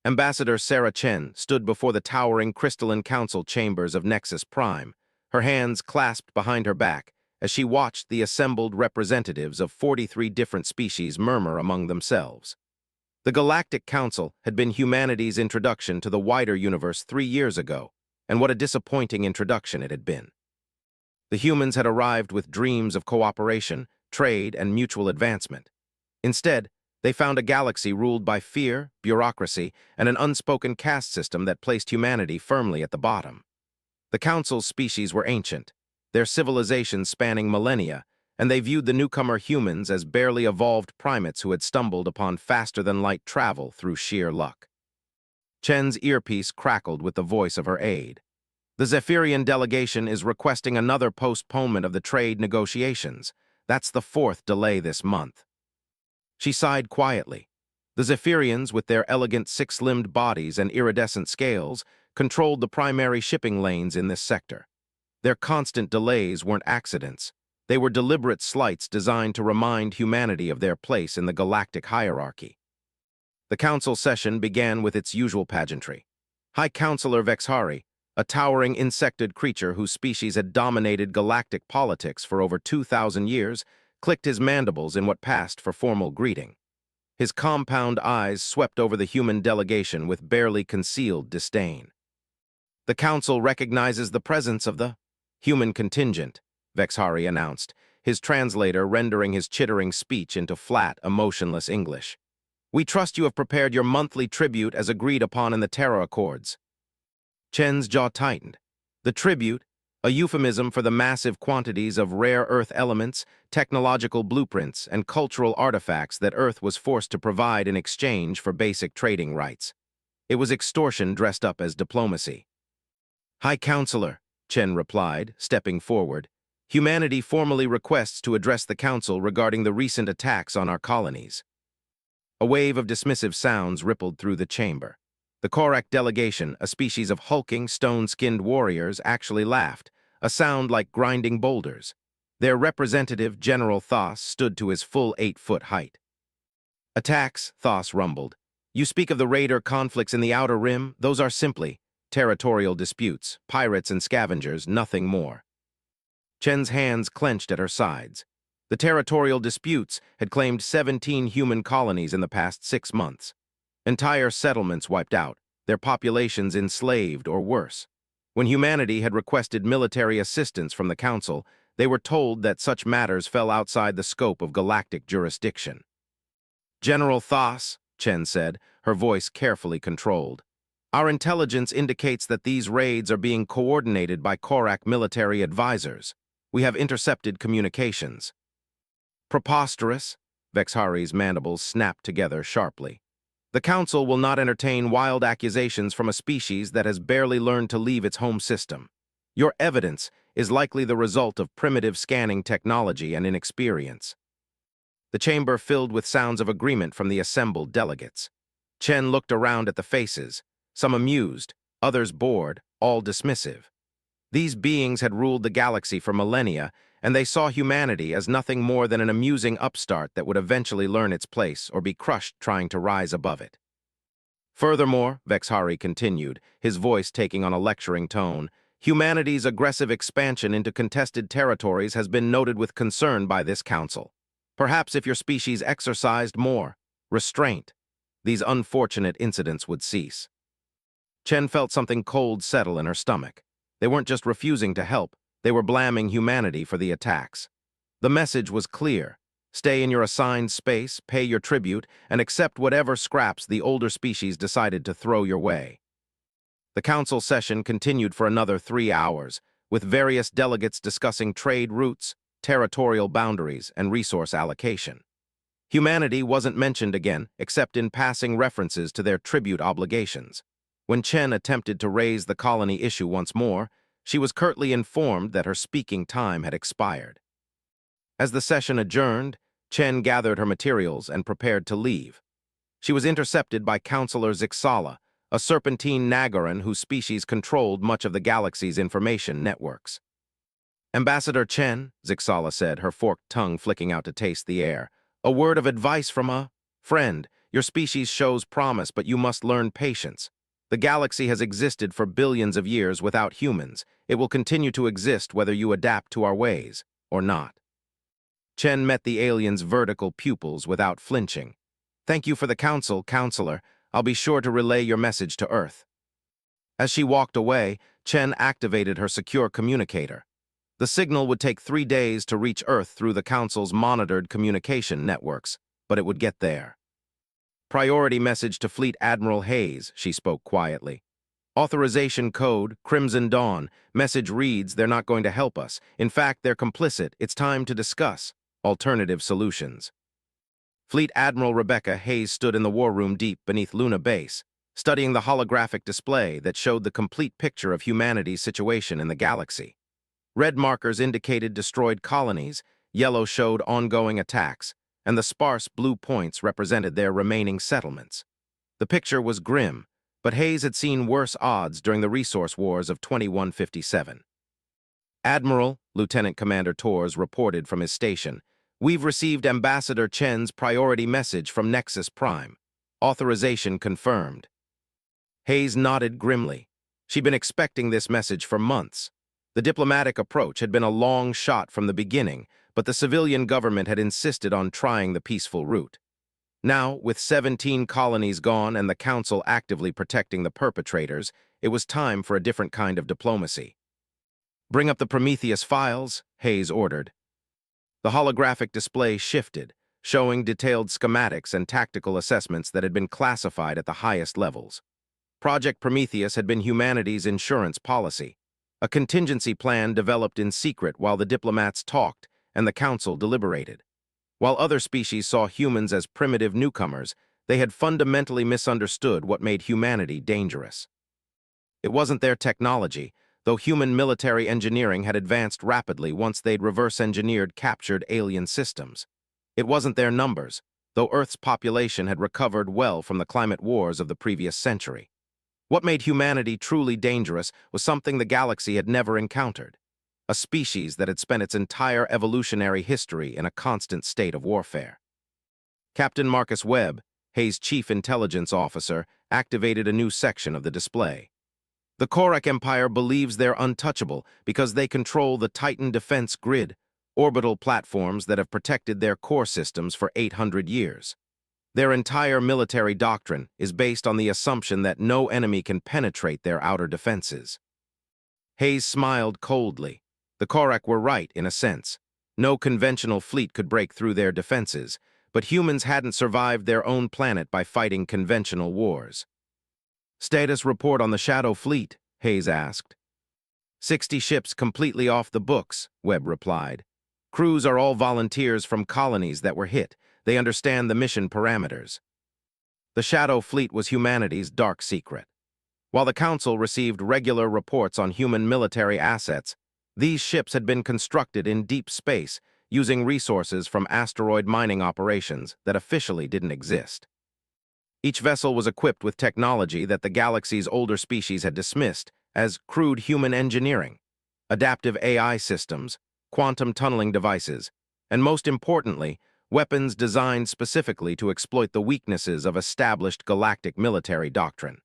Ambassador Sarah Chen stood before the towering crystalline council chambers of Nexus Prime, her hands clasped behind her back as she watched the assembled representatives of 43 different species murmur among themselves. The Galactic Council had been humanity's introduction to the wider universe 3 years ago, and what a disappointing introduction it had been. The humans had arrived with dreams of cooperation, trade, and mutual advancement. Instead, they found a galaxy ruled by fear, bureaucracy, and an unspoken caste system that placed humanity firmly at the bottom. The Council's species were ancient, their civilizations spanning millennia, and they viewed the newcomer humans as barely evolved primates who had stumbled upon faster-than-light travel through sheer luck. Chen's earpiece crackled with the voice of her aide. The Zephyrian delegation is requesting another postponement of the trade negotiations. That's the 4th delay this month. She sighed quietly. The Zephyrians, with their elegant six-limbed bodies and iridescent scales, controlled the primary shipping lanes in this sector. Their constant delays weren't accidents. They were deliberate slights designed to remind humanity of their place in the galactic hierarchy. The council session began with its usual pageantry. High Counselor Vexhari, a towering insectoid creature whose species had dominated galactic politics for over 2,000 years, clicked his mandibles in what passed for formal greeting. His compound eyes swept over the human delegation with barely concealed disdain. The council recognizes the presence of the human contingent, Vexhari announced, his translator rendering his chittering speech into flat, emotionless English. We trust you have prepared your monthly tribute as agreed upon in the Terra Accords. Chen's jaw tightened. The tribute, a euphemism for the massive quantities of rare Earth elements, technological blueprints, and cultural artifacts that Earth was forced to provide in exchange for basic trading rights. It was extortion dressed up as diplomacy. High Counselor, Chen replied, stepping forward, humanity formally requests to address the Council regarding the recent attacks on our colonies. A wave of dismissive sounds rippled through the chamber. The Korak delegation, a species of hulking, stone-skinned warriors, actually laughed, a sound like grinding boulders. Their representative, General Thos, stood to his full 8-foot height. Attacks, Thos rumbled. You speak of the raider conflicts in the Outer Rim, those are simply territorial disputes, pirates and scavengers, nothing more. Chen's hands clenched at her sides. The territorial disputes had claimed 17 human colonies in the past 6 months. Entire settlements wiped out, their populations enslaved or worse. When humanity had requested military assistance from the Council, they were told that such matters fell outside the scope of galactic jurisdiction. General Thos, Chen said, her voice carefully controlled. Our intelligence indicates that these raids are being coordinated by Korak military advisors. We have intercepted communications. Preposterous, Vexhari's mandibles snapped together sharply. The Council will not entertain wild accusations from a species that has barely learned to leave its home system. Your evidence is likely the result of primitive scanning technology and inexperience. The chamber filled with sounds of agreement from the assembled delegates. Chen looked around at the faces, some amused, others bored, all dismissive. These beings had ruled the galaxy for millennia, and they saw humanity as nothing more than an amusing upstart that would eventually learn its place or be crushed trying to rise above it. Furthermore, Vexhari continued, his voice taking on a lecturing tone, humanity's aggressive expansion into contested territories has been noted with concern by this council. Perhaps if your species exercised more restraint, these unfortunate incidents would cease. Chen felt something cold settle in her stomach. They weren't just refusing to help, they were blaming humanity for the attacks. The message was clear. Stay in your assigned space, pay your tribute, and accept whatever scraps the older species decided to throw your way. The council session continued for another 3 hours, with various delegates discussing trade routes, territorial boundaries, and resource allocation. Humanity wasn't mentioned again, except in passing references to their tribute obligations. When Chen attempted to raise the colony issue once more, she was curtly informed that her speaking time had expired. As the session adjourned, Chen gathered her materials and prepared to leave. She was intercepted by Counselor Zixala, a serpentine Nagaran whose species controlled much of the galaxy's information networks. Ambassador Chen, Zixala said, her forked tongue flicking out to taste the air, a word of advice from a friend. Your species shows promise, but you must learn patience. The galaxy has existed for billions of years without humans. It will continue to exist whether you adapt to our ways or not. Chen met the alien's vertical pupils without flinching. Thank you for the counsel, Counselor. I'll be sure to relay your message to Earth. As she walked away, Chen activated her secure communicator. The signal would take 3 days to reach Earth through the Council's monitored communication networks, but it would get there. Priority message to Fleet Admiral Hayes, she spoke quietly. Authorization code, Crimson Dawn. Message reads, they're not going to help us. In fact, they're complicit. It's time to discuss alternative solutions. Fleet Admiral Rebecca Hayes stood in the war room deep beneath Luna Base, studying the holographic display that showed the complete picture of humanity's situation in the galaxy. Red markers indicated destroyed colonies, yellow showed ongoing attacks, and the sparse blue points represented their remaining settlements. The picture was grim, but Hayes had seen worse odds during the resource wars of 2157. Admiral, Lieutenant Commander Torres reported from his station, we've received Ambassador Chen's priority message from Nexus Prime. Authorization confirmed. Hayes nodded grimly. She'd been expecting this message for months. The diplomatic approach had been a long shot from the beginning, but the civilian government had insisted on trying the peaceful route. Now, with 17 colonies gone and the Council actively protecting the perpetrators, it was time for a different kind of diplomacy. Bring up the Prometheus files, Hayes ordered. The holographic display shifted, showing detailed schematics and tactical assessments that had been classified at the highest levels. Project Prometheus had been humanity's insurance policy, a contingency plan developed in secret while the diplomats talked and the Council deliberated. While other species saw humans as primitive newcomers, they had fundamentally misunderstood what made humanity dangerous. It wasn't their technology, though human military engineering had advanced rapidly once they'd reverse-engineered captured alien systems. It wasn't their numbers, though Earth's population had recovered well from the climate wars of the previous century. What made humanity truly dangerous was something the galaxy had never encountered. A species that had spent its entire evolutionary history in a constant state of warfare. Captain Marcus Webb, Hayes' chief intelligence officer, activated a new section of the display. The Korak Empire believes they're untouchable because they control the Titan defense grid, orbital platforms that have protected their core systems for 800 years. Their entire military doctrine is based on the assumption that no enemy can penetrate their outer defenses. Hayes smiled coldly. The Korak were right, in a sense. No conventional fleet could break through their defenses, but humans hadn't survived their own planet by fighting conventional wars. Status report on the Shadow Fleet, Hayes asked. 60 ships completely off the books, Webb replied. Crews are all volunteers from colonies that were hit. They understand the mission parameters. The Shadow Fleet was humanity's dark secret. While the Council received regular reports on human military assets, these ships had been constructed in deep space using resources from asteroid mining operations that officially didn't exist. Each vessel was equipped with technology that the galaxy's older species had dismissed as crude human engineering, adaptive AI systems, quantum tunneling devices, and most importantly, weapons designed specifically to exploit the weaknesses of established galactic military doctrine.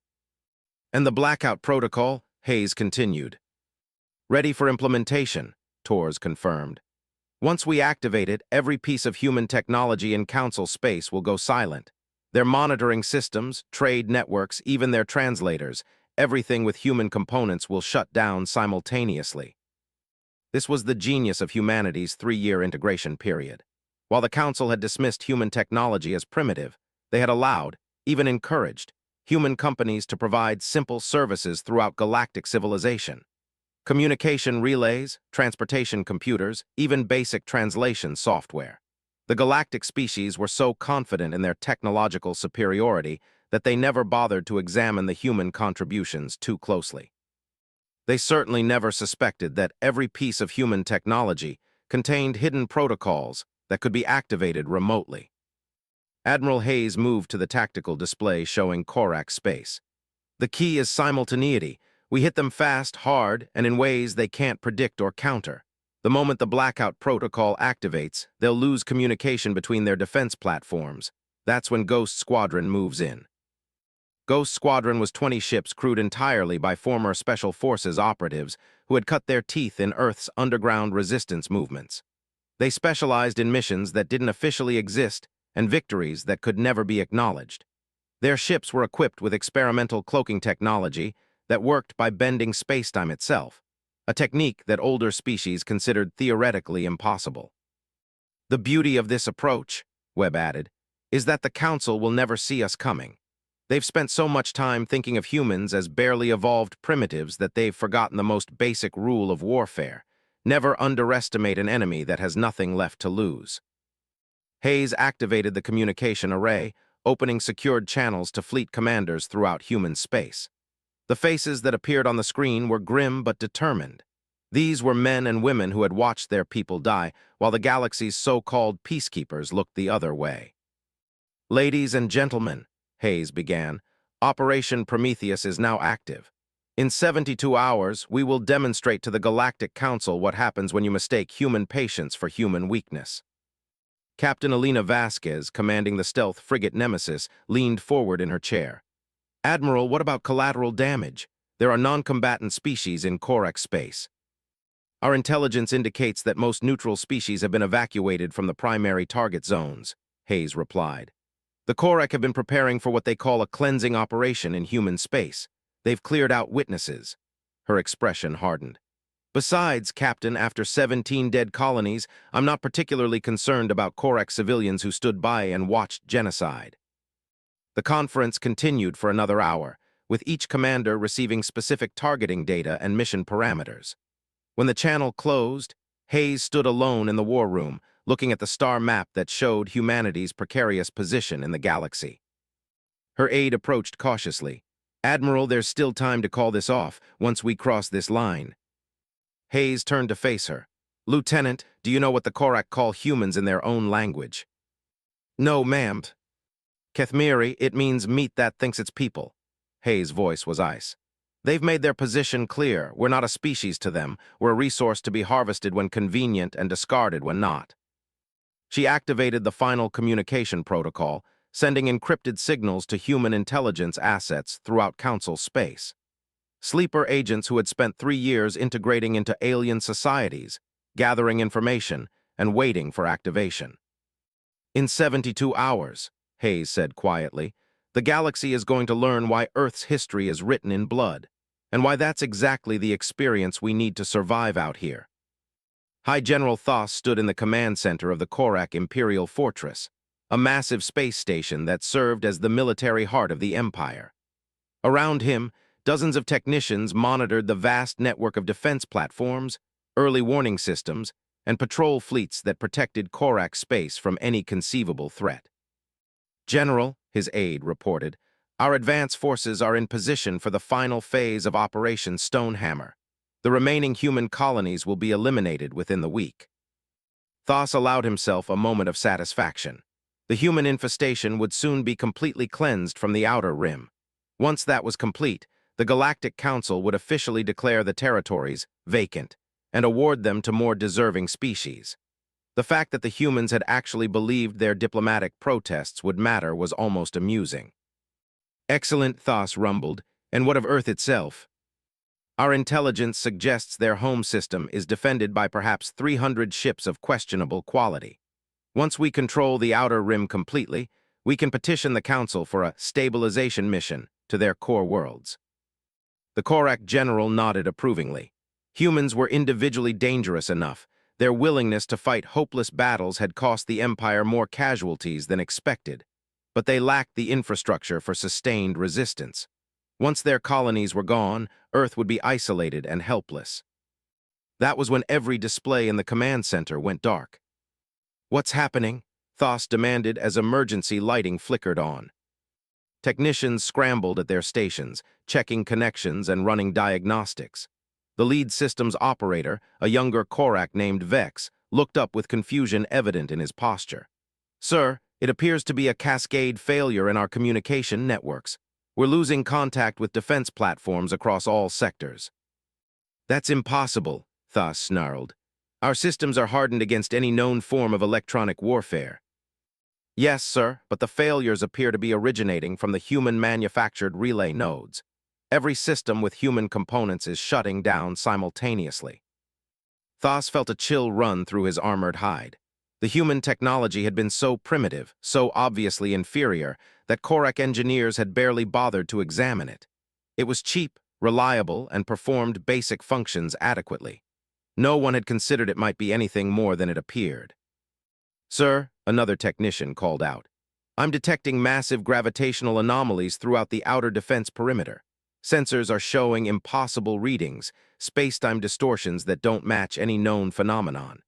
And the Blackout Protocol, Hayes continued. Ready for implementation, Torres confirmed. Once we activate it, every piece of human technology in Council space will go silent. Their monitoring systems, trade networks, even their translators, everything with human components will shut down simultaneously. This was the genius of humanity's 3-year integration period. While the Council had dismissed human technology as primitive, they had allowed, even encouraged, human companies to provide simple services throughout galactic civilization. Communication relays, transportation computers, even basic translation software. The galactic species were so confident in their technological superiority that they never bothered to examine the human contributions too closely. They certainly never suspected that every piece of human technology contained hidden protocols that could be activated remotely. Admiral Hayes moved to the tactical display showing Korak space. The key is simultaneity. We hit them fast, hard, and in ways they can't predict or counter. The moment the Blackout Protocol activates, they'll lose communication between their defense platforms. That's when Ghost Squadron moves in. Ghost Squadron was 20 ships crewed entirely by former Special Forces operatives who had cut their teeth in Earth's underground resistance movements. They specialized in missions that didn't officially exist and victories that could never be acknowledged. Their ships were equipped with experimental cloaking technology that worked by bending spacetime itself, a technique that older species considered theoretically impossible. The beauty of this approach, Webb added, is that the Council will never see us coming. They've spent so much time thinking of humans as barely evolved primitives that they've forgotten the most basic rule of warfare: never underestimate an enemy that has nothing left to lose. Hayes activated the communication array, opening secured channels to fleet commanders throughout human space. The faces that appeared on the screen were grim but determined. These were men and women who had watched their people die, while the galaxy's so-called peacekeepers looked the other way. "Ladies and gentlemen," Hayes began, "Operation Prometheus is now active. In 72 hours, we will demonstrate to the Galactic Council what happens when you mistake human patience for human weakness." Captain Elena Vasquez, commanding the stealth frigate Nemesis, leaned forward in her chair. "Admiral, what about collateral damage? There are non-combatant species in Korak space." "Our intelligence indicates that most neutral species have been evacuated from the primary target zones," Hayes replied. "The Korak have been preparing for what they call a cleansing operation in human space. They've cleared out witnesses." Her expression hardened. "Besides, Captain, after 17 dead colonies, I'm not particularly concerned about Korak civilians who stood by and watched genocide." The conference continued for another hour, with each commander receiving specific targeting data and mission parameters. When the channel closed, Hayes stood alone in the war room, looking at the star map that showed humanity's precarious position in the galaxy. Her aide approached cautiously. "Admiral, there's still time to call this off once we cross this line." Hayes turned to face her. "Lieutenant, do you know what the Korak call humans in their own language?" "No, ma'am." "Kethmiri, it means meat that thinks it's people." Hayes' voice was ice. "They've made their position clear. We're not a species to them. We're a resource to be harvested when convenient and discarded when not." She activated the final communication protocol, sending encrypted signals to human intelligence assets throughout Council space. Sleeper agents who had spent 3 years integrating into alien societies, gathering information, and waiting for activation. "In 72 hours, Hayes said quietly, "the galaxy is going to learn why Earth's history is written in blood, and why that's exactly the experience we need to survive out here." High General Thos stood in the command center of the Korak Imperial Fortress, a massive space station that served as the military heart of the Empire. Around him, dozens of technicians monitored the vast network of defense platforms, early warning systems, and patrol fleets that protected Korak space from any conceivable threat. "General," his aide reported, "our advance forces are in position for the final phase of Operation Stonehammer. The remaining human colonies will be eliminated within the week." Thos allowed himself a moment of satisfaction. The human infestation would soon be completely cleansed from the outer rim. Once that was complete, the Galactic Council would officially declare the territories vacant and award them to more deserving species. The fact that the humans had actually believed their diplomatic protests would matter was almost amusing. "Excellent," Thos rumbled. "And what of Earth itself?" "Our intelligence suggests their home system is defended by perhaps 300 ships of questionable quality. Once we control the outer rim completely, we can petition the Council for a stabilization mission to their core worlds." The Korak general nodded approvingly. Humans were individually dangerous enough. Their willingness to fight hopeless battles had cost the Empire more casualties than expected, but they lacked the infrastructure for sustained resistance. Once their colonies were gone, Earth would be isolated and helpless. That was when every display in the command center went dark. "What's happening?" Thos demanded as emergency lighting flickered on. Technicians scrambled at their stations, checking connections and running diagnostics. The lead systems operator, a younger Korak named Vex, looked up with confusion evident in his posture. "Sir, it appears to be a cascade failure in our communication networks. We're losing contact with defense platforms across all sectors." "That's impossible," Thos snarled. "Our systems are hardened against any known form of electronic warfare." Yes, sir, but the failures appear to be originating from the human-manufactured relay nodes. Every system with human components is shutting down simultaneously. Thas felt a chill run through his armored hide. The human technology had been so primitive, so obviously inferior, that Korak engineers had barely bothered to examine it. It was cheap, reliable, and performed basic functions adequately. No one had considered it might be anything more than it appeared. Sir, another technician called out. I'm detecting massive gravitational anomalies throughout the outer defense perimeter. Sensors are showing impossible readings, space-time distortions that don't match any known phenomenon.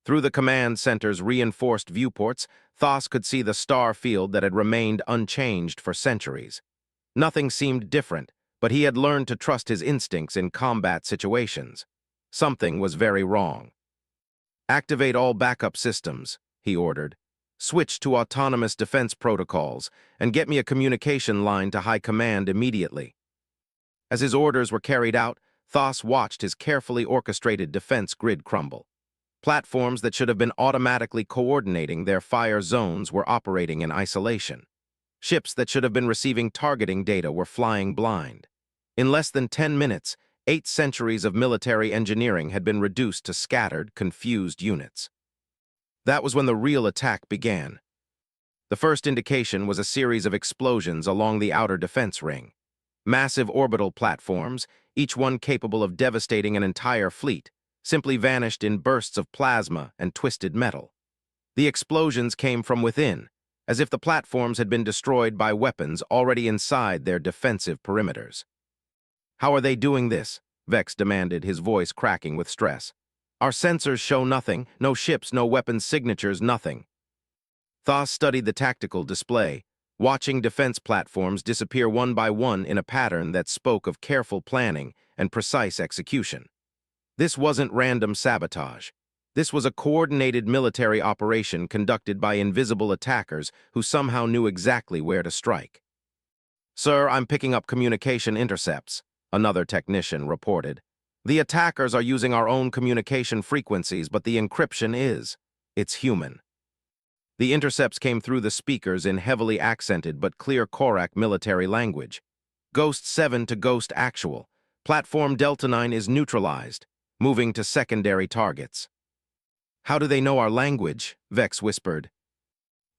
Through the command center's reinforced viewports, Thas could see the star field that had remained unchanged for centuries. Nothing seemed different, but he had learned to trust his instincts in combat situations. Something was very wrong. Activate all backup systems, he ordered. Switch to autonomous defense protocols, and get me a communication line to High Command immediately. As his orders were carried out, Thas watched his carefully orchestrated defense grid crumble. Platforms that should have been automatically coordinating their fire zones were operating in isolation. Ships that should have been receiving targeting data were flying blind. In less than 10 minutes, 8 centuries of military engineering had been reduced to scattered, confused units. That was when the real attack began. The first indication was a series of explosions along the outer defense ring. Massive orbital platforms, each one capable of devastating an entire fleet, simply vanished in bursts of plasma and twisted metal. The explosions came from within, as if the platforms had been destroyed by weapons already inside their defensive perimeters. How are they doing this? Vex demanded, his voice cracking with stress. Our sensors show nothing, no ships, no weapons signatures, nothing. Thas studied the tactical display, watching defense platforms disappear one by one in a pattern that spoke of careful planning and precise execution. This wasn't random sabotage. This was a coordinated military operation conducted by invisible attackers who somehow knew exactly where to strike. Sir, I'm picking up communication intercepts, another technician reported. The attackers are using our own communication frequencies, but the encryption it's human. The intercepts came through the speakers in heavily accented but clear Korak military language. Ghost 7 to Ghost Actual. Platform Delta 9 is neutralized, moving to secondary targets. How do they know our language? Vex whispered.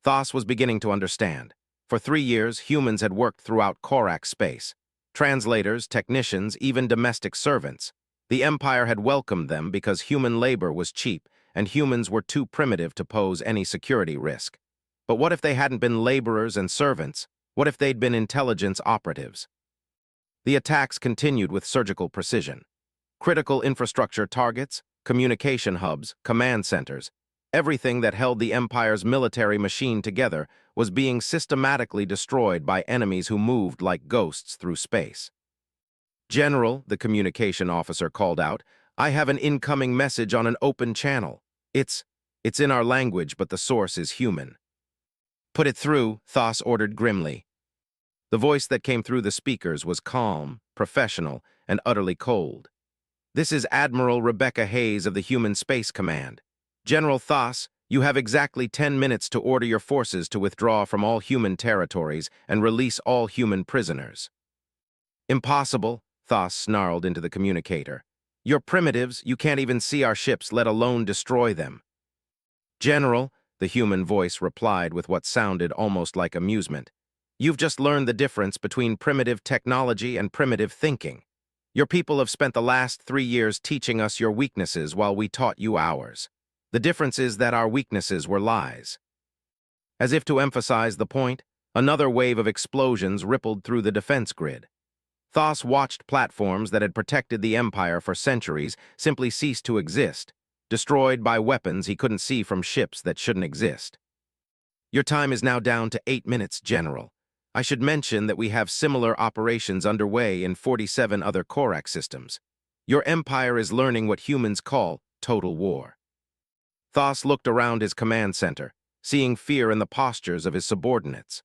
Thas was beginning to understand. For 3 years, humans had worked throughout Korak space. Translators, technicians, even domestic servants. The Empire had welcomed them because human labor was cheap, and humans were too primitive to pose any security risk. But what if they hadn't been laborers and servants? What if they'd been intelligence operatives? The attacks continued with surgical precision. Critical infrastructure targets, communication hubs, command centers, everything that held the Empire's military machine together was being systematically destroyed by enemies who moved like ghosts through space. General, the communication officer called out, I have an incoming message on an open channel. It's in our language, but the source is human. Put it through, Thas ordered grimly. The voice that came through the speakers was calm, professional, and utterly cold. This is Admiral Rebecca Hayes of the Human Space Command. General Thas, you have exactly 10 minutes to order your forces to withdraw from all human territories and release all human prisoners. Impossible, Thas snarled into the communicator. You're primitives, you can't even see our ships, let alone destroy them. General, the human voice replied with what sounded almost like amusement. You've just learned the difference between primitive technology and primitive thinking. Your people have spent the last 3 years teaching us your weaknesses while we taught you ours. The difference is that our weaknesses were lies. As if to emphasize the point, another wave of explosions rippled through the defense grid. Thas watched platforms that had protected the Empire for centuries simply cease to exist, destroyed by weapons he couldn't see from ships that shouldn't exist. Your time is now down to 8 minutes, General. I should mention that we have similar operations underway in 47 other Korak systems. Your Empire is learning what humans call total war. Thas looked around his command center, seeing fear in the postures of his subordinates.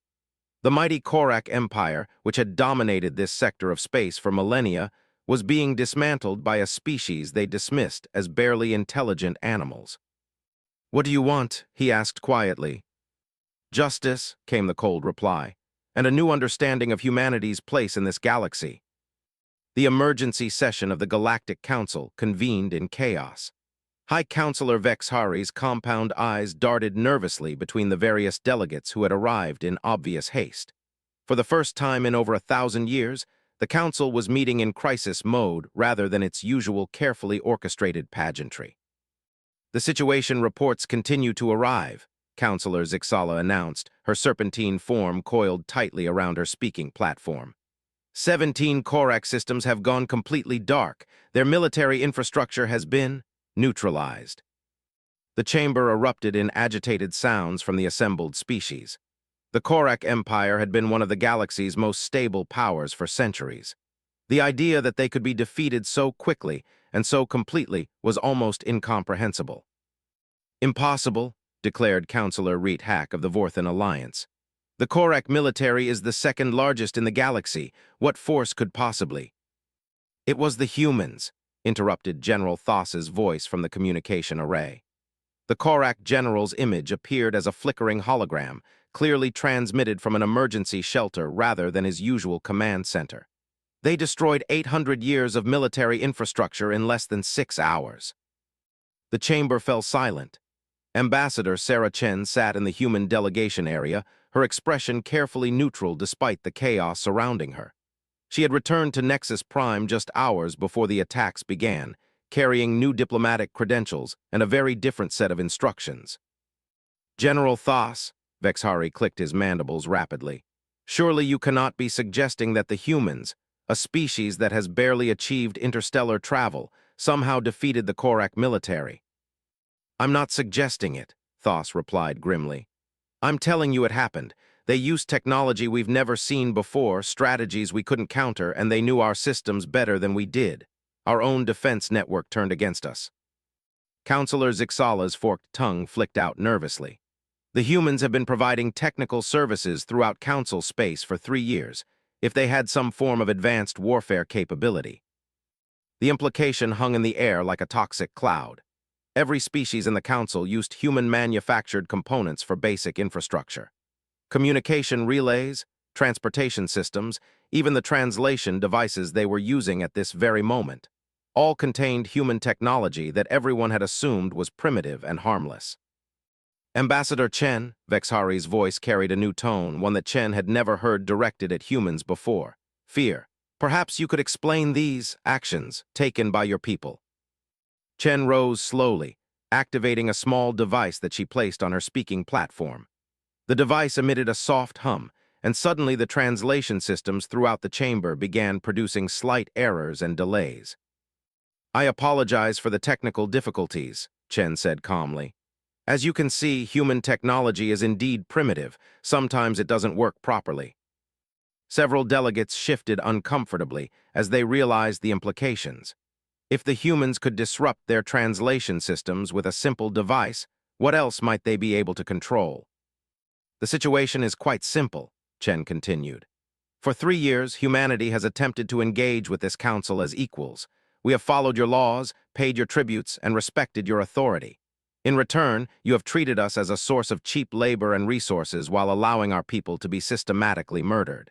The mighty Korak Empire, which had dominated this sector of space for millennia, was being dismantled by a species they dismissed as barely intelligent animals. What do you want? He asked quietly. Justice, came the cold reply, and a new understanding of humanity's place in this galaxy. The emergency session of the Galactic Council convened in chaos. High Counselor Vexhari's compound eyes darted nervously between the various delegates who had arrived in obvious haste. For the first time in over 1,000 years, the Council was meeting in crisis mode rather than its usual carefully orchestrated pageantry. The situation reports continue to arrive, Counselor Zixala announced, her serpentine form coiled tightly around her speaking platform. 17 Korak systems have gone completely dark. Their military infrastructure has been neutralized. The chamber erupted in agitated sounds from the assembled species. The Korak Empire had been one of the galaxy's most stable powers for centuries. The idea that they could be defeated so quickly and so completely was almost incomprehensible. Impossible, declared Counselor Reet Hack of the Vorthan Alliance. The Korak military is the second largest in the galaxy. What force could possibly? It was the humans, interrupted General Thos's voice from the communication array. The Korak general's image appeared as a flickering hologram, clearly transmitted from an emergency shelter rather than his usual command center. They destroyed 800 years of military infrastructure in less than 6 hours. The chamber fell silent. Ambassador Sarah Chen sat in the human delegation area, her expression carefully neutral despite the chaos surrounding her. She had returned to Nexus Prime just hours before the attacks began, carrying new diplomatic credentials and a very different set of instructions. General Thos, Vexhari clicked his mandibles rapidly. Surely you cannot be suggesting that the humans, a species that has barely achieved interstellar travel, somehow defeated the Korak military. I'm not suggesting it, Thos replied grimly. I'm telling you it happened. They used technology we've never seen before, strategies we couldn't counter, and they knew our systems better than we did. Our own defense network turned against us. Counselor Zixala's forked tongue flicked out nervously. The humans have been providing technical services throughout Council space for 3 years, if they had some form of advanced warfare capability. The implication hung in the air like a toxic cloud. Every species in the Council used human-manufactured components for basic infrastructure. Communication relays, transportation systems, even the translation devices they were using at this very moment, all contained human technology that everyone had assumed was primitive and harmless. Ambassador Chen, Vexhari's voice carried a new tone, one that Chen had never heard directed at humans before. Fear. Perhaps you could explain these actions taken by your people. Chen rose slowly, activating a small device that she placed on her speaking platform. The device emitted a soft hum, and suddenly the translation systems throughout the chamber began producing slight errors and delays. I apologize for the technical difficulties, Chen said calmly. As you can see, human technology is indeed primitive. Sometimes it doesn't work properly. Several delegates shifted uncomfortably as they realized the implications. If the humans could disrupt their translation systems with a simple device, what else might they be able to control? The situation is quite simple, Chen continued. For 3 years, humanity has attempted to engage with this council as equals. We have followed your laws, paid your tributes, and respected your authority. In return, you have treated us as a source of cheap labor and resources while allowing our people to be systematically murdered.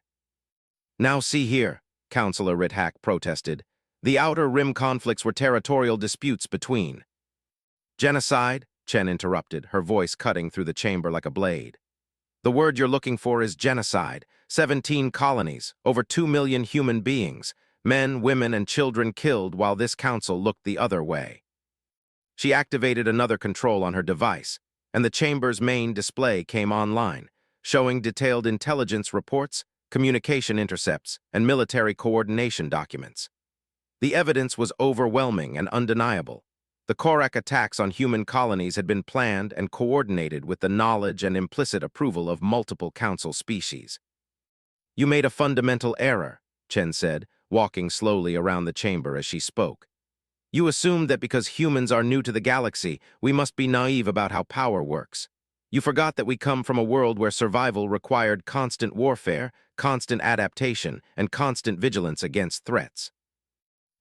Now see here, Counselor Rithak protested. The Outer Rim conflicts were territorial disputes between. Genocide, Chen interrupted, her voice cutting through the chamber like a blade. The word you're looking for is genocide. 17 colonies, over 2 million human beings, men, women, and children killed while this council looked the other way. She activated another control on her device, and the chamber's main display came online, showing detailed intelligence reports, communication intercepts, and military coordination documents. The evidence was overwhelming and undeniable. The Korak attacks on human colonies had been planned and coordinated with the knowledge and implicit approval of multiple council species. You made a fundamental error, Chen said, walking slowly around the chamber as she spoke. You assumed that because humans are new to the galaxy, we must be naive about how power works. You forgot that we come from a world where survival required constant warfare, constant adaptation, and constant vigilance against threats.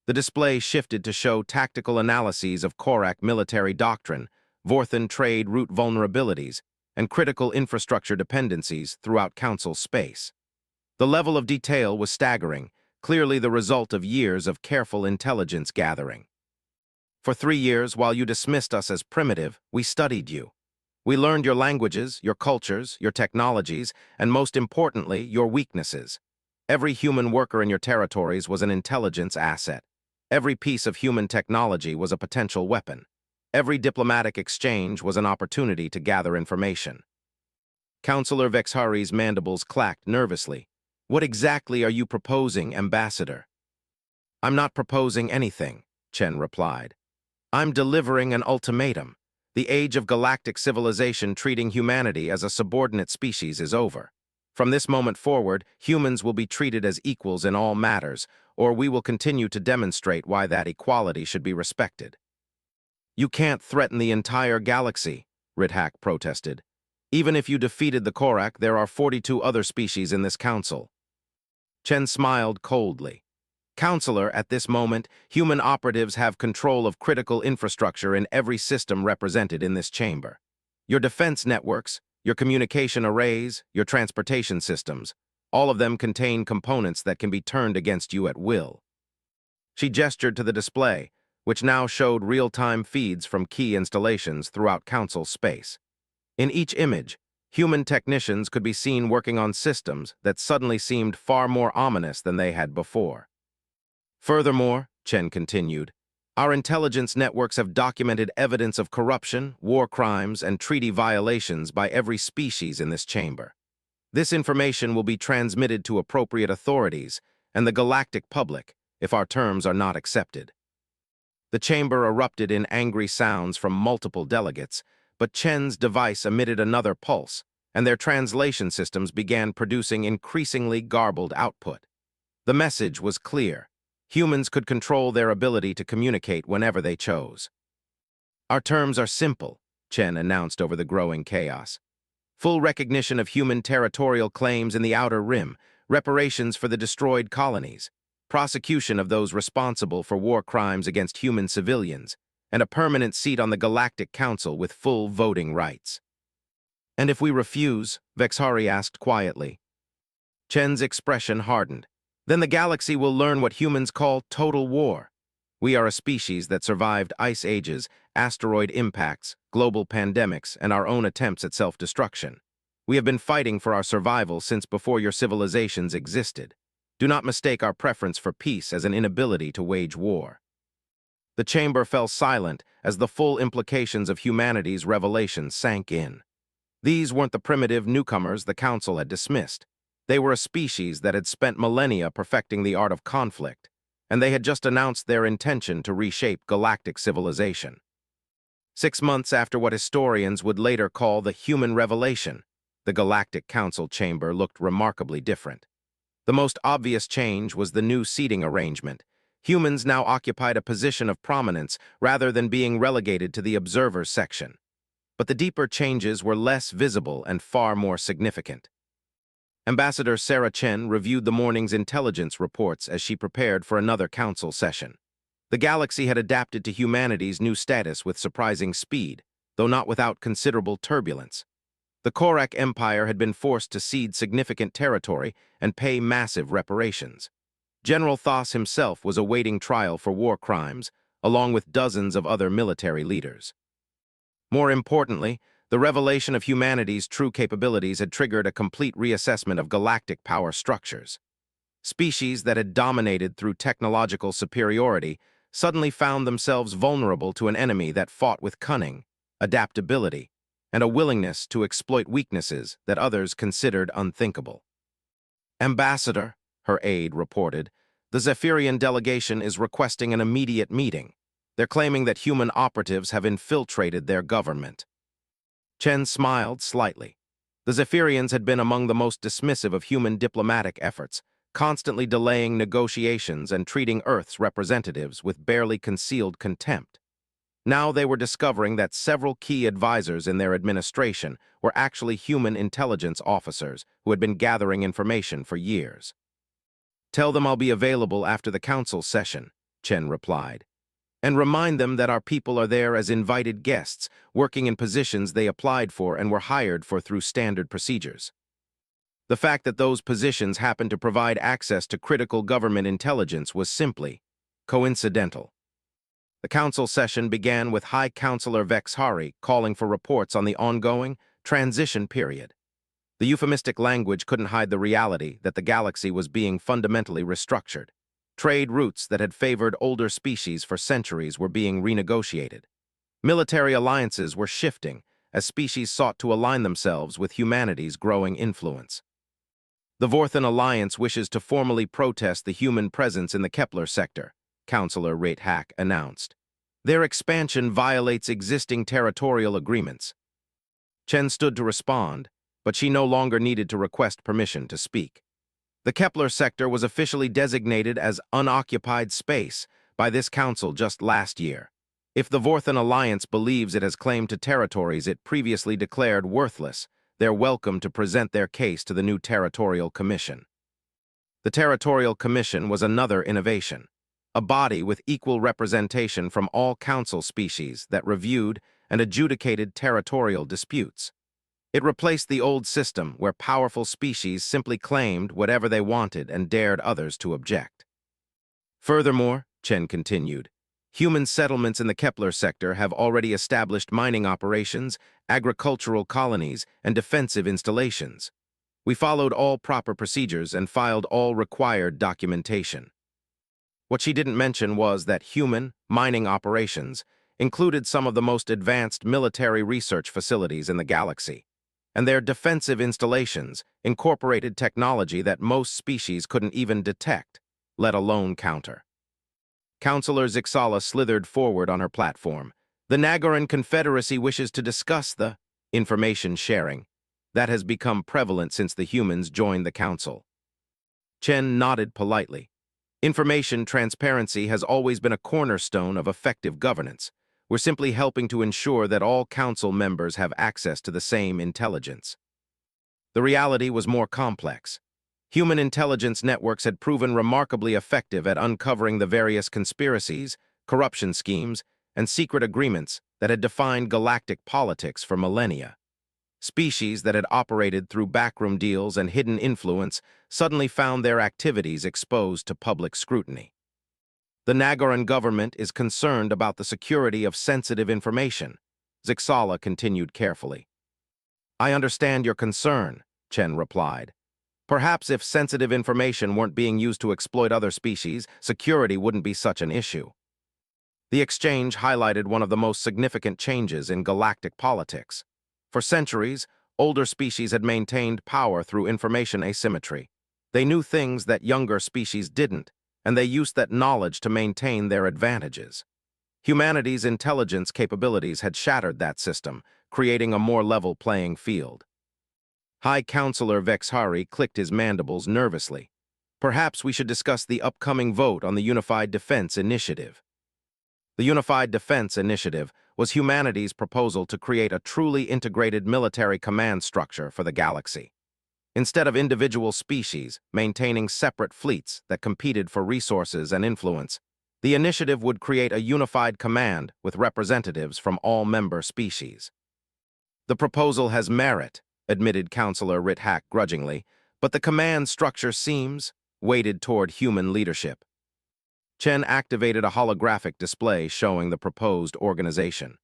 The display shifted to show tactical analyses of Korak military doctrine, Vorthan trade route vulnerabilities, and critical infrastructure dependencies throughout Council space. The level of detail was staggering, clearly the result of years of careful intelligence gathering. For 3 years, while you dismissed us as primitive, we studied you. We learned your languages, your cultures, your technologies, and most importantly, your weaknesses. Every human worker in your territories was an intelligence asset. Every piece of human technology was a potential weapon. Every diplomatic exchange was an opportunity to gather information. Councillor Vexhari's mandibles clacked nervously. What exactly are you proposing, Ambassador? I'm not proposing anything, Chen replied. I'm delivering an ultimatum. The age of galactic civilization treating humanity as a subordinate species is over. From this moment forward, humans will be treated as equals in all matters, or we will continue to demonstrate why that equality should be respected. You can't threaten the entire galaxy, Ridhack protested. Even if you defeated the Korak, there are 42 other species in this council. Chen smiled coldly. Counselor, at this moment, human operatives have control of critical infrastructure in every system represented in this chamber. Your defense networks, your communication arrays, your transportation systems, all of them contain components that can be turned against you at will. She gestured to the display, which now showed real-time feeds from key installations throughout Council space. In each image, human technicians could be seen working on systems that suddenly seemed far more ominous than they had before. Furthermore, Chen continued, our intelligence networks have documented evidence of corruption, war crimes, and treaty violations by every species in this chamber. This information will be transmitted to appropriate authorities and the galactic public if our terms are not accepted. The chamber erupted in angry sounds from multiple delegates, but Chen's device emitted another pulse, and their translation systems began producing increasingly garbled output. The message was clear. Humans could control their ability to communicate whenever they chose. Our terms are simple, Chen announced over the growing chaos. Full recognition of human territorial claims in the Outer Rim, reparations for the destroyed colonies, prosecution of those responsible for war crimes against human civilians, and a permanent seat on the Galactic Council with full voting rights. And if we refuse? Vexhari asked quietly. Chen's expression hardened. Then the galaxy will learn what humans call total war. We are a species that survived ice ages, asteroid impacts, global pandemics, and our own attempts at self-destruction. We have been fighting for our survival since before your civilizations existed. Do not mistake our preference for peace as an inability to wage war. The chamber fell silent as the full implications of humanity's revelation sank in. These weren't the primitive newcomers the Council had dismissed. They were a species that had spent millennia perfecting the art of conflict, and they had just announced their intention to reshape galactic civilization. 6 months after what historians would later call the human revelation, the Galactic Council chamber looked remarkably different. The most obvious change was the new seating arrangement. Humans now occupied a position of prominence rather than being relegated to the observers section. But the deeper changes were less visible and far more significant. Ambassador Sarah Chen reviewed the morning's intelligence reports as she prepared for another council session. The galaxy had adapted to humanity's new status with surprising speed, though not without considerable turbulence. The Korak Empire had been forced to cede significant territory and pay massive reparations. General Thos himself was awaiting trial for war crimes, along with dozens of other military leaders. More importantly, the revelation of humanity's true capabilities had triggered a complete reassessment of galactic power structures. Species that had dominated through technological superiority suddenly found themselves vulnerable to an enemy that fought with cunning, adaptability, and a willingness to exploit weaknesses that others considered unthinkable. Ambassador, her aide reported, the Zephyrian delegation is requesting an immediate meeting. They're claiming that human operatives have infiltrated their government. Chen smiled slightly. The Zephyrians had been among the most dismissive of human diplomatic efforts, constantly delaying negotiations and treating Earth's representatives with barely concealed contempt. Now they were discovering that several key advisors in their administration were actually human intelligence officers who had been gathering information for years. Tell them I'll be available after the council session, Chen replied. and remind them that our people are there as invited guests, working in positions they applied for and were hired for through standard procedures. The fact that those positions happened to provide access to critical government intelligence was simply coincidental. The council session began with High Counselor Vexhari calling for reports on the ongoing transition period. The euphemistic language couldn't hide the reality that the galaxy was being fundamentally restructured. Trade routes that had favored older species for centuries were being renegotiated. Military alliances were shifting as species sought to align themselves with humanity's growing influence. The Vorthan Alliance wishes to formally protest the human presence in the Kepler sector, Counselor Rate-Hack announced. Their expansion violates existing territorial agreements. Chen stood to respond, but she no longer needed to request permission to speak. The Kepler sector was officially designated as unoccupied space by this council just last year. If the Vorthan Alliance believes it has claim to territories it previously declared worthless, they're welcome to present their case to the new Territorial Commission. The Territorial Commission was another innovation, a body with equal representation from all council species that reviewed and adjudicated territorial disputes. It replaced the old system where powerful species simply claimed whatever they wanted and dared others to object. Furthermore, Chen continued, human settlements in the Kepler sector have already established mining operations, agricultural colonies, and defensive installations. We followed all proper procedures and filed all required documentation. What she didn't mention was that human mining operations included some of the most advanced military research facilities in the galaxy, and their defensive installations incorporated technology that most species couldn't even detect, let alone counter. Counselor Zixala slithered forward on her platform. The Nagaran Confederacy wishes to discuss the information sharing that has become prevalent since the humans joined the council. Chen nodded politely. Information transparency has always been a cornerstone of effective governance. We're simply helping to ensure that all council members have access to the same intelligence. The reality was more complex. Human intelligence networks had proven remarkably effective at uncovering the various conspiracies, corruption schemes, and secret agreements that had defined galactic politics for millennia. Species that had operated through backroom deals and hidden influence suddenly found their activities exposed to public scrutiny. The Nagaran government is concerned about the security of sensitive information, Zixala continued carefully. I understand your concern, Chen replied. Perhaps if sensitive information weren't being used to exploit other species, security wouldn't be such an issue. The exchange highlighted one of the most significant changes in galactic politics. For centuries, older species had maintained power through information asymmetry. They knew things that younger species didn't, and they used that knowledge to maintain their advantages. Humanity's intelligence capabilities had shattered that system, creating a more level playing field. High Counselor Vexhari clicked his mandibles nervously. Perhaps we should discuss the upcoming vote on the Unified Defense Initiative. The Unified Defense Initiative was humanity's proposal to create a truly integrated military command structure for the galaxy. Instead of individual species maintaining separate fleets that competed for resources and influence, the initiative would create a unified command with representatives from all member species. The proposal has merit, admitted Counselor Rate-Hack grudgingly, but the command structure seems weighted toward human leadership. Chen activated a holographic display showing the proposed organization.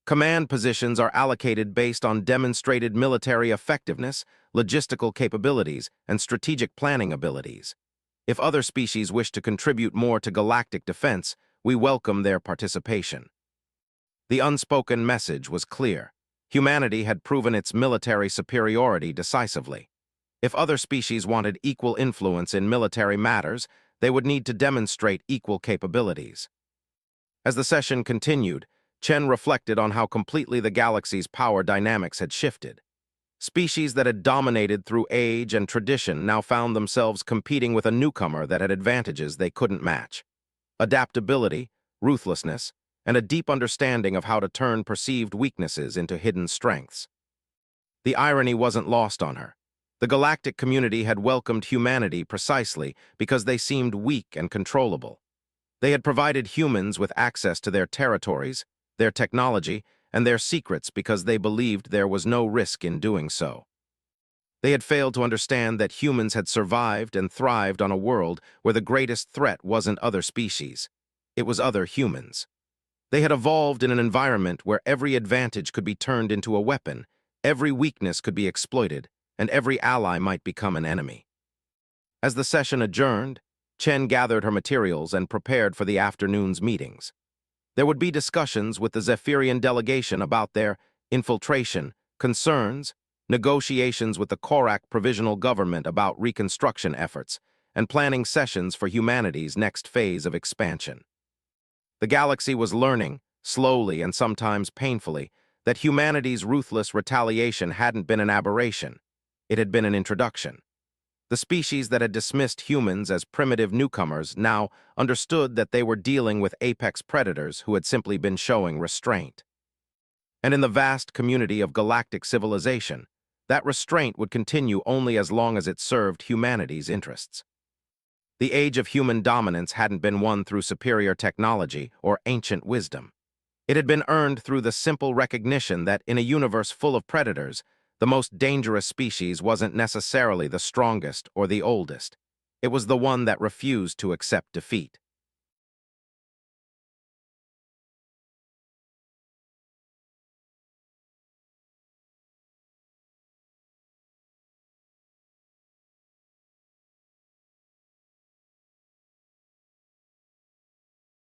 Command positions are allocated based on demonstrated military effectiveness, logistical capabilities, and strategic planning abilities. If other species wish to contribute more to galactic defense, we welcome their participation. The unspoken message was clear. Humanity had proven its military superiority decisively. If other species wanted equal influence in military matters, they would need to demonstrate equal capabilities. As the session continued, Chen reflected on how completely the galaxy's power dynamics had shifted. Species that had dominated through age and tradition now found themselves competing with a newcomer that had advantages they couldn't match. Adaptability, ruthlessness, and a deep understanding of how to turn perceived weaknesses into hidden strengths. The irony wasn't lost on her. The galactic community had welcomed humanity precisely because they seemed weak and controllable. They had provided humans with access to their territories, their technology, and their secrets because they believed there was no risk in doing so. They had failed to understand that humans had survived and thrived on a world where the greatest threat wasn't other species. It was other humans. They had evolved in an environment where every advantage could be turned into a weapon, every weakness could be exploited, and every ally might become an enemy. As the session adjourned, Chen gathered her materials and prepared for the afternoon's meetings. There would be discussions with the Zephyrian delegation about their infiltration, concerns, negotiations with the Korak provisional government about reconstruction efforts, and planning sessions for humanity's next phase of expansion. The galaxy was learning, slowly and sometimes painfully, that humanity's ruthless retaliation hadn't been an aberration. It had been an introduction. The species that had dismissed humans as primitive newcomers now understood that they were dealing with apex predators who had simply been showing restraint. And in the vast community of galactic civilization, that restraint would continue only as long as it served humanity's interests. The age of human dominance hadn't been won through superior technology or ancient wisdom. It had been earned through the simple recognition that in a universe full of predators, the most dangerous species wasn't necessarily the strongest or the oldest. It was the one that refused to accept defeat.